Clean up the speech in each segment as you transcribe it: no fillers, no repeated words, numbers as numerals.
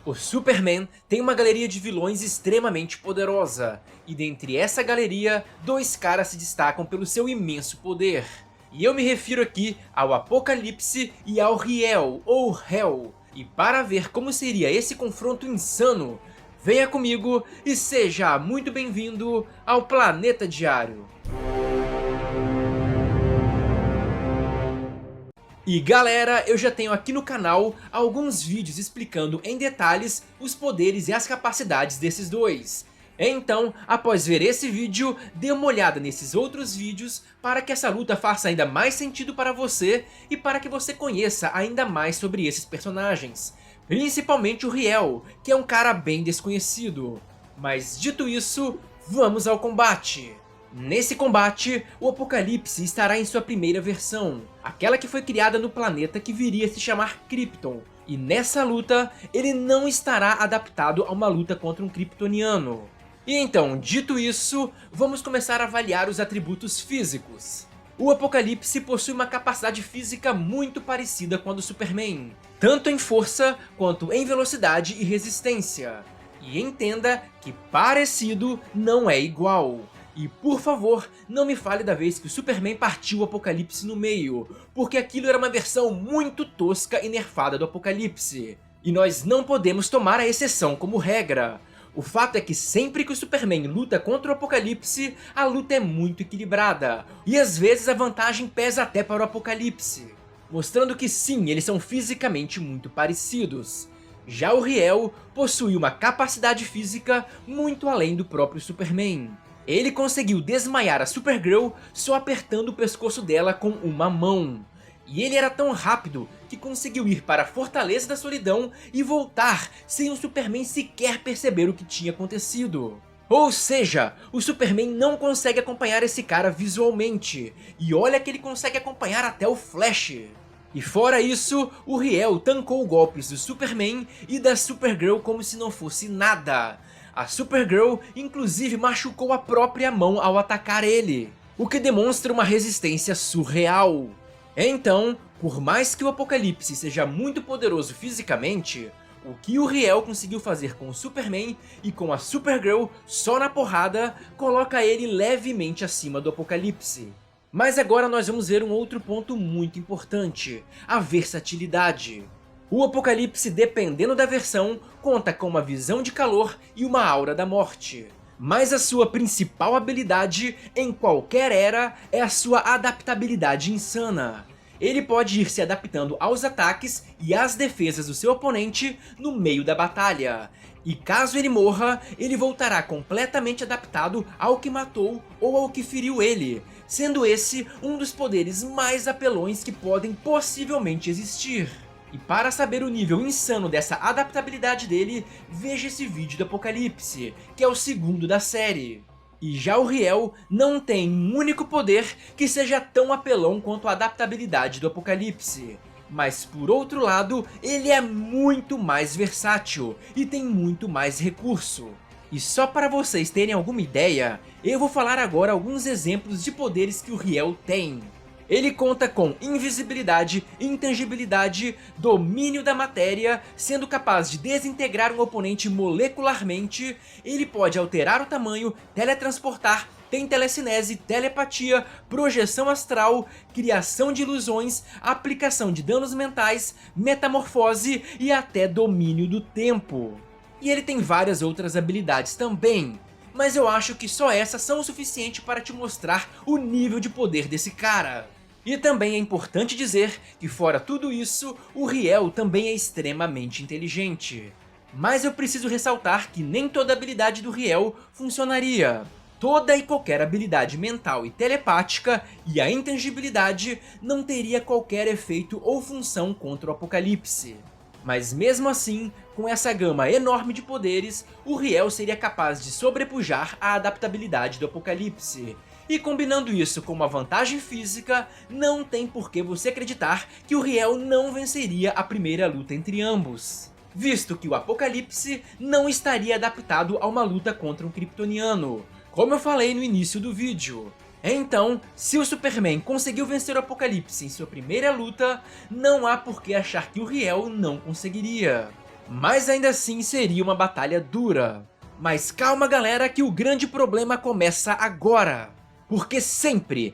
O Superman tem uma galeria de vilões extremamente poderosa, e dentre essa galeria, dois caras se destacam pelo seu imenso poder. E eu me refiro aqui ao Apocalipse e ao Riel, ou Hell. E para ver como seria esse confronto insano, venha comigo e seja muito bem-vindo ao Planeta Diário. E galera, eu já tenho aqui no canal alguns vídeos explicando em detalhes os poderes e as capacidades desses dois. Então, após ver esse vídeo, dê uma olhada nesses outros vídeos para que essa luta faça ainda mais sentido para você e para que você conheça ainda mais sobre esses personagens. Principalmente o Riel, que é um cara bem desconhecido. Mas dito isso, vamos ao combate! Nesse combate, o Apocalipse estará em sua primeira versão, aquela que foi criada no planeta que viria a se chamar Krypton, e nessa luta, ele não estará adaptado a uma luta contra um Kryptoniano. E então, dito isso, vamos começar a avaliar os atributos físicos. O Apocalipse possui uma capacidade física muito parecida com a do Superman, tanto em força quanto em velocidade e resistência. E entenda que parecido não é igual. E por favor, não me fale da vez que o Superman partiu o Apocalipse no meio, porque aquilo era uma versão muito tosca e nerfada do Apocalipse. E nós não podemos tomar a exceção como regra. O fato é que sempre que o Superman luta contra o Apocalipse, a luta é muito equilibrada, e às vezes a vantagem pesa até para o Apocalipse, mostrando que sim, eles são fisicamente muito parecidos. Já o Riel possui uma capacidade física muito além do próprio Superman. Ele conseguiu desmaiar a Supergirl só apertando o pescoço dela com uma mão. E ele era tão rápido que conseguiu ir para a Fortaleza da Solidão e voltar sem o Superman sequer perceber o que tinha acontecido. Ou seja, o Superman não consegue acompanhar esse cara visualmente, e olha que ele consegue acompanhar até o Flash. E fora isso, o Riel tancou golpes do Superman e da Supergirl como se não fosse nada. A Supergirl inclusive machucou a própria mão ao atacar ele, o que demonstra uma resistência surreal. Então, por mais que o Apocalipse seja muito poderoso fisicamente, o que o Riel conseguiu fazer com o Superman e com a Supergirl só na porrada coloca ele levemente acima do Apocalipse. Mas agora nós vamos ver um outro ponto muito importante, a versatilidade. O Apocalipse, dependendo da versão, conta com uma visão de calor e uma aura da morte. Mas a sua principal habilidade em qualquer era é a sua adaptabilidade insana. Ele pode ir se adaptando aos ataques e às defesas do seu oponente no meio da batalha. E caso ele morra, ele voltará completamente adaptado ao que matou ou ao que feriu ele, sendo esse um dos poderes mais apelões que podem possivelmente existir. E para saber o nível insano dessa adaptabilidade dele, veja esse vídeo do Apocalipse, que é o segundo da série. E já o Riel não tem um único poder que seja tão apelão quanto a adaptabilidade do Apocalipse. Mas por outro lado, ele é muito mais versátil e tem muito mais recurso. E só para vocês terem alguma ideia, eu vou falar agora alguns exemplos de poderes que o Riel tem. Ele conta com invisibilidade, intangibilidade, domínio da matéria, sendo capaz de desintegrar um oponente molecularmente. Ele pode alterar o tamanho, teletransportar, tem telecinese, telepatia, projeção astral, criação de ilusões, aplicação de danos mentais, metamorfose e até domínio do tempo. E ele tem várias outras habilidades também, mas eu acho que só essas são o suficiente para te mostrar o nível de poder desse cara. E também é importante dizer que fora tudo isso, o Riel também é extremamente inteligente. Mas eu preciso ressaltar que nem toda habilidade do Riel funcionaria. Toda e qualquer habilidade mental e telepática e a intangibilidade não teria qualquer efeito ou função contra o Apocalipse. Mas mesmo assim, com essa gama enorme de poderes, o Riel seria capaz de sobrepujar a adaptabilidade do Apocalipse. E combinando isso com uma vantagem física, não tem por que você acreditar que o Riel não venceria a primeira luta entre ambos, visto que o Apocalipse não estaria adaptado a uma luta contra um Kryptoniano, como eu falei no início do vídeo. Então, se o Superman conseguiu vencer o Apocalipse em sua primeira luta, não há por que achar que o Riel não conseguiria. mas ainda assim seria uma batalha dura. Mas calma galera, que o grande problema começa agora. Porque sempre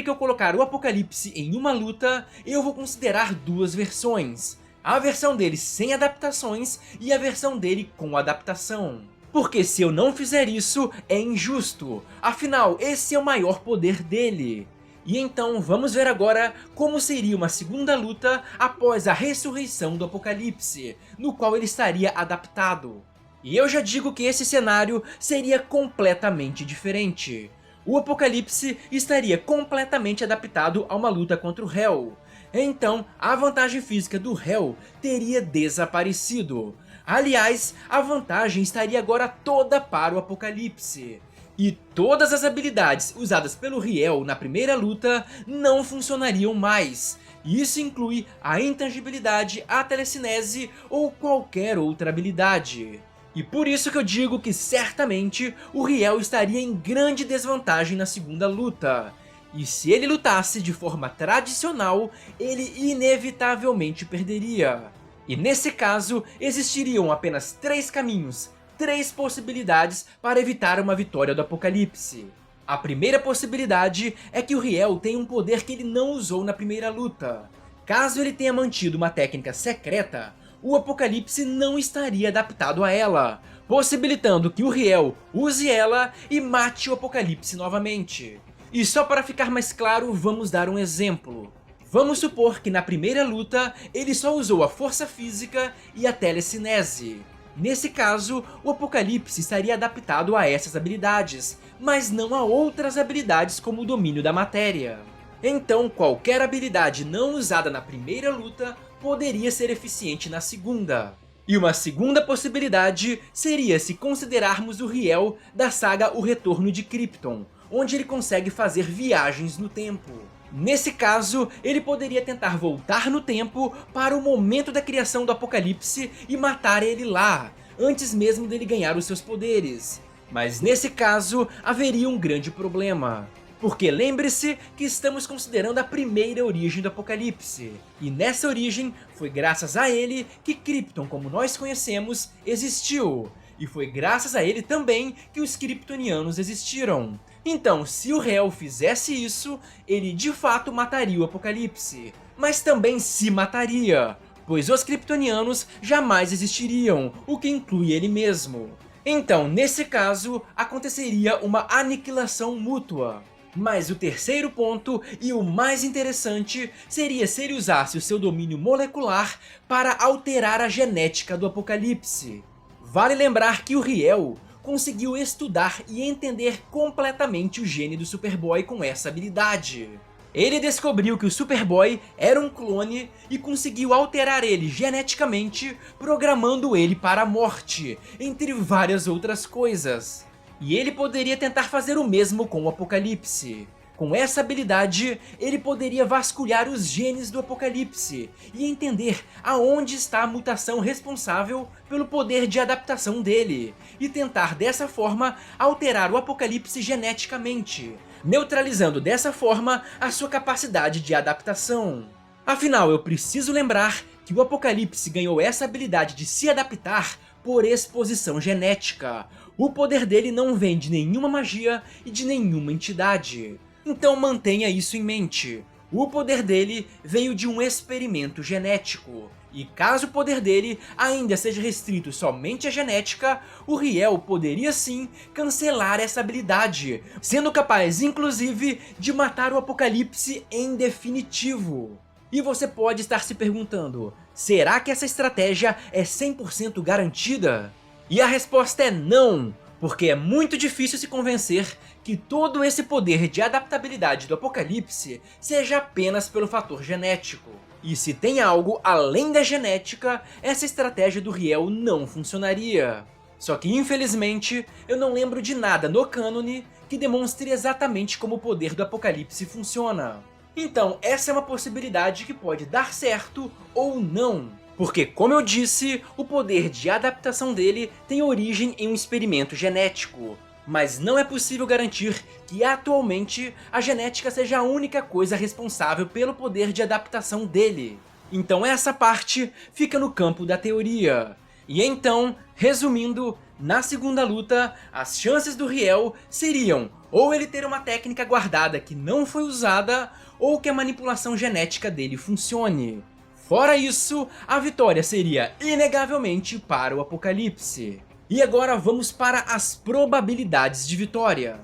que eu colocar o Apocalipse em uma luta, eu vou considerar duas versões. A versão dele sem adaptações e a versão dele com adaptação. Porque se eu não fizer isso, é injusto. Afinal, esse é o maior poder dele. E então vamos ver agora como seria uma segunda luta após a ressurreição do Apocalipse, no qual ele estaria adaptado. E eu já digo que esse cenário seria completamente diferente. O Apocalipse estaria completamente adaptado a uma luta contra o Hell. Então a vantagem física do Hell teria desaparecido. Aliás, a vantagem estaria agora toda para o Apocalipse. E todas as habilidades usadas pelo Riel na primeira luta não funcionariam mais. Isso inclui a intangibilidade, a telecinese ou qualquer outra habilidade. E por isso que eu digo que certamente o Riel estaria em grande desvantagem na segunda luta. E se ele lutasse de forma tradicional, ele inevitavelmente perderia. E nesse caso, existiriam apenas 3 caminhos, 3 possibilidades para evitar uma vitória do Apocalipse. A primeira possibilidade é que o Riel tem um poder que ele não usou na primeira luta. Caso ele tenha mantido uma técnica secreta, o Apocalipse não estaria adaptado a ela, possibilitando que o Riel use ela e mate o Apocalipse novamente. E só para ficar mais claro, vamos dar um exemplo. Vamos supor que na primeira luta ele só usou a força física e a telecinese. Nesse caso, o Apocalipse estaria adaptado a essas habilidades, mas não a outras habilidades como o domínio da matéria. Então qualquer habilidade não usada na primeira luta poderia ser eficiente na segunda. E uma segunda possibilidade seria se considerarmos o Riel da saga O Retorno de Krypton, onde ele consegue fazer viagens no tempo. Nesse caso, ele poderia tentar voltar no tempo para o momento da criação do Apocalipse e matar ele lá, antes mesmo dele ganhar os seus poderes. Mas nesse caso, haveria um grande problema. Porque lembre-se que estamos considerando a primeira origem do Apocalipse. E nessa origem, foi graças a ele que Krypton, como nós conhecemos, existiu. E foi graças a ele também que os Kryptonianos existiram. Então, se o Hell fizesse isso, ele de fato mataria o Apocalipse. Mas também se mataria, pois os Kryptonianos jamais existiriam, o que inclui ele mesmo. Então, nesse caso, aconteceria uma aniquilação mútua. Mas o terceiro ponto, e o mais interessante, seria se ele usasse o seu domínio molecular para alterar a genética do Apocalipse. Vale lembrar que o Riel conseguiu estudar e entender completamente o gene do Superboy com essa habilidade. Ele descobriu que o Superboy era um clone e conseguiu alterar ele geneticamente, programando ele para a morte, entre várias outras coisas. E ele poderia tentar fazer o mesmo com o Apocalipse. Com essa habilidade, ele poderia vasculhar os genes do Apocalipse e entender aonde está a mutação responsável pelo poder de adaptação dele, e tentar dessa forma alterar o Apocalipse geneticamente, neutralizando dessa forma a sua capacidade de adaptação. Afinal, eu preciso lembrar que o Apocalipse ganhou essa habilidade de se adaptar por exposição genética. O poder dele não vem de nenhuma magia e de nenhuma entidade. Então mantenha isso em mente. O poder dele veio de um experimento genético. E caso o poder dele ainda seja restrito somente à genética, o Riel poderia sim cancelar essa habilidade, sendo capaz inclusive de matar o Apocalipse em definitivo. E você pode estar se perguntando, será que essa estratégia é 100% garantida? E a resposta é não, porque é muito difícil se convencer que todo esse poder de adaptabilidade do Apocalipse seja apenas pelo fator genético. E se tem algo além da genética, essa estratégia do Riel não funcionaria. Só que infelizmente, eu não lembro de nada no cânone que demonstre exatamente como o poder do Apocalipse funciona. Então essa é uma possibilidade que pode dar certo ou não. Porque, como eu disse, o poder de adaptação dele tem origem em um experimento genético. Mas não é possível garantir que atualmente a genética seja a única coisa responsável pelo poder de adaptação dele. Então essa parte fica no campo da teoria. E então, resumindo, na segunda luta, as chances do Riel seriam ou ele ter uma técnica guardada que não foi usada, ou que a manipulação genética dele funcione. Fora isso, a vitória seria inegavelmente para o Apocalipse. E agora vamos para as probabilidades de vitória.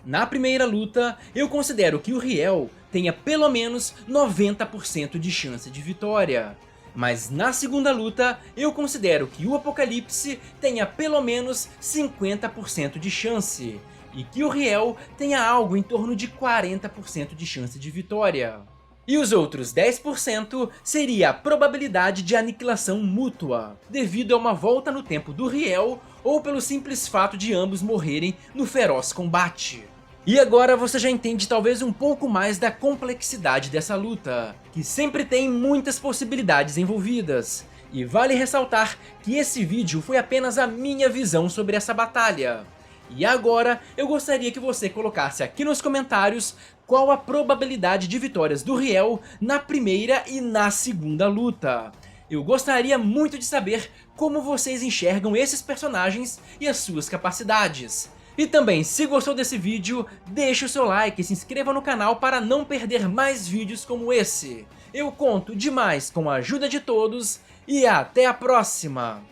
Na primeira luta, eu considero que o Riel tenha pelo menos 90% de chance de vitória. Mas na segunda luta, eu considero que o Apocalipse tenha pelo menos 50% de chance, e que o Riel tenha algo em torno de 40% de chance de vitória. E os outros 10% seria a probabilidade de aniquilação mútua, devido a uma volta no tempo do Riel ou pelo simples fato de ambos morrerem no feroz combate. E agora você já entende talvez um pouco mais da complexidade dessa luta, que sempre tem muitas possibilidades envolvidas. E vale ressaltar que esse vídeo foi apenas a minha visão sobre essa batalha. E agora eu gostaria que você colocasse aqui nos comentários qual a probabilidade de vitórias do Riel na primeira e na segunda luta. Eu gostaria muito de saber como vocês enxergam esses personagens e as suas capacidades. E também, se gostou desse vídeo, deixe o seu like e se inscreva no canal para não perder mais vídeos como esse. Eu conto demais com a ajuda de todos e até a próxima!